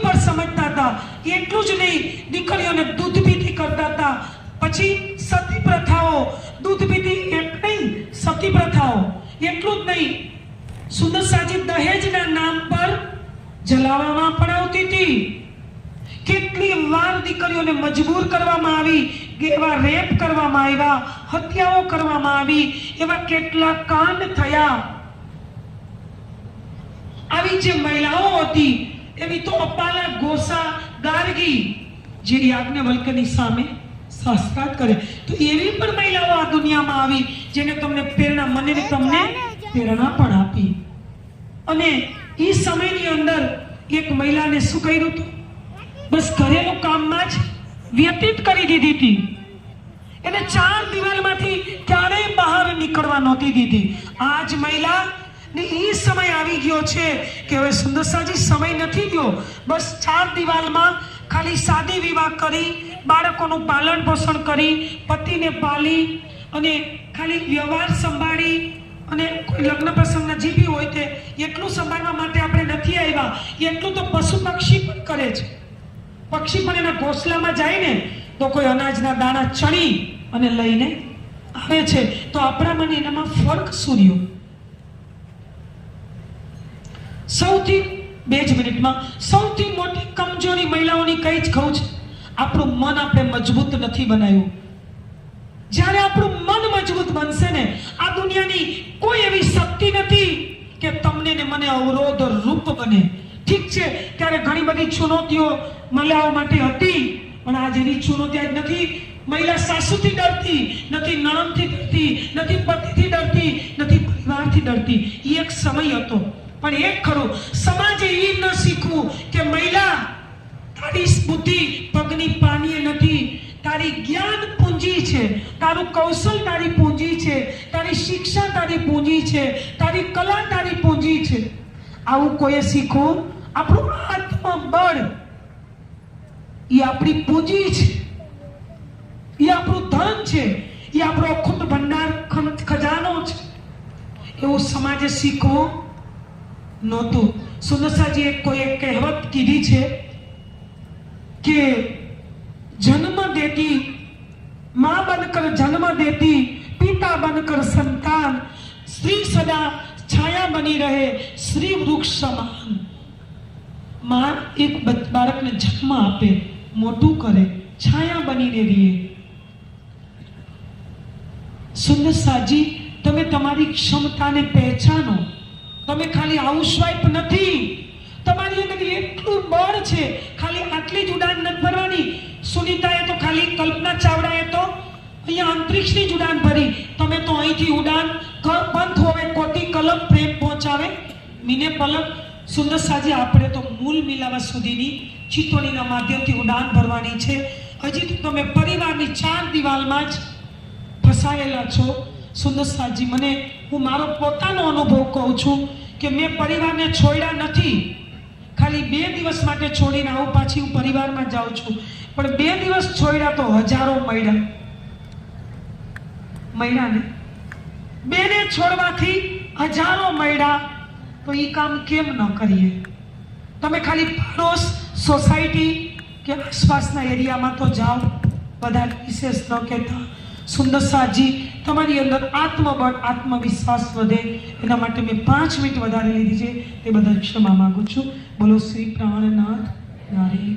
पर समझता था। એટલું જ નહીં, દીકરીઓને દૂધ પીતી કરતા હતા। પછી સતી પ્રથાઓ, દૂધ પીતી એક નહીં, સતી પ્રથાઓ એટલું જ નહીં, સુંદર સાજી દહેજના નામ પર જલાવવામાં પણ આવતી હતી। કેટલી વાર દીકરીઓને મજબૂર કરવામાં આવી, એવા રેપ કરવામાં આવ્યા, હત્યાઓ કરવામાં આવી, એવા કેટલા કાંડ થયા। આવી જે મહિલાઓ હતી એવી તો અપાલા, ગોસા, ગાર્ગી જે યાજ્ઞવલ્ક્યની સામે શાસ્ત્રાર્થ કરે, તો એવી પણ મહિલાઓ આ દુનિયામાં આવી જેને તમને પ્રેરણા, મને તમને પ્રેરણા પણ આપી। અને એ સમયની અંદર એક મહિલાને શું કર્યું હતું? બસ ઘરેલું કામમાં જ વ્યતીત કરી દીધી હતી। એને 4 દિવાલમાંથી ક્યારેય બહાર નીકળવા નહોતી દીધી। આજ મહિલા ને એ સમય આવી ગયો છે કે હવે સુંદર સાજી સમય નથી ગયો, બસ 4 દિવાલમાં ખાલી શાદી વિવાહ કરી, બાળકોનું પાલન પોષણ કરી, પતિને પાલી અને ખાલી વ્યવહાર સંભાળી અને કોઈ લગ્ન પ્રસંગના જે બી હોય તે એટલું સંભાળવા માટે આપણે નથી આવ્યા। એટલું તો પશુ પક્ષી પણ કરે છે। પક્ષી પણ એના ઘોંસલામાં જાય ને તો કોઈ અનાજના દાણા ચણી અને લઈને આવે છે, તો આપણામાં એનામાં ફરક શું રહ્યો? સૌથી 2 જ મિનિટમાં સૌથી મોટી કમજોરી મહિલાઓની કઈ જ કહું છે? આપણું મન આપણે મજબૂત નથી બનાવ્યું। જ્યારે આપણું મન મજબૂત બનશે ને, આ દુનિયાની કોઈ એવી શક્તિ નથી કે તમને ને મને અવરોધ રૂપ બને। ઠીક છે, ત્યારે ઘણી બધી ચુનૌતીઓ મહિલાઓ માટે હતી, પણ આ જેવી ચુનૌતી આજ નથી। મહિલા સાસુથી ડરતી નથી, નણંદથી ડરતી નથી, પતિથી ડરતી નથી, પરિવારથી ડરતી। એ એક સમય હતો, પણ એક ખરું, સમાજે એ ન શીખવું કે મહિલા તારી બુદ્ધિ પગની પાનીએ નથી, તારી જ્ઞાન પૂંજી છે, તારું કૌશલ તારી પૂંજી છે, તારી શિક્ષા તારી પૂંજી છે, તારી કલા તારી પૂંજી છે। આવું કોઈએ શીખવું? આપણું આત્મબળ એ આપણી પૂંજી છે, એ આપણું ધન છે, એ આપણો અખૂટ ભંડાર ખજાનો છે। એવું સમાજે શીખવું નહોતું। સુંદરસાજીએ કોઈ એક કહેવત કીધી છે કે जन्म देती माँ बनकर जन्म देती, पिता बनकर संतान, स्त्री सदा छाया बनी रहे, श्री वृक्ष समान। माँ एक बालक ने जन्म आपे, मोटू करे, छाया बनी रहे। सुंदर साजी, तमे तमारी क्षमता ने पहचानो। तमे खाली हाउसवाइफ नहीं, तमारी अंदर એટલું બળ છે, ખાલી આટલી જ ઉડાન નથી ભરવાની। સુનીતાએ તો ખાલી, કલ્પના ચાવડાએ તો અહીંયા અંતરિક્ષની જ ઉડાન ભરી, તમે તો અહીંથી ઉડાન બંધ હોવે કોટી કલમ પ્રેમ પહોંચાવે મીને પલક। સુંદર સાજી, આપણે તો મૂળ મિલાવા સુધીની ચિત્તોણીના માધ્યમથી ઉડાન ભરવાની છે। હજી તો તમે પરિવારની 4 દિવાલમાં જ ફસાયેલા છો। સુંદર સાજી, મને હું મારો પોતાનો અનુભવ કહું છું કે મેં પરિવારને છોડ્યા નથી। ખાલી 2 દિવસ માટે છોડીને આવું, પાછી હું પરિવારમાં જાઉં છું, પણ 2 દિવસ છોડ્યા તો હજારો મહિલાને 2 ને છોડવાથી હજારો મહિલા, તો એ કામ કેમ ન કરીએ? તમે ખાલી પાડોશ, સોસાયટી કે આસપાસના એરિયામાં તો જાઓ, વધારે વિશેષ ન કહેતા। સુંદર સાજી, તમારી અંદર આત્મબળ, આત્મવિશ્વાસ વધે એના માટે મેં 5 મિનિટ વધારે લીધી છે, તે બદલ ક્ષમા માંગુ છું। બોલો શ્રી પ્રાણનાથ નારી।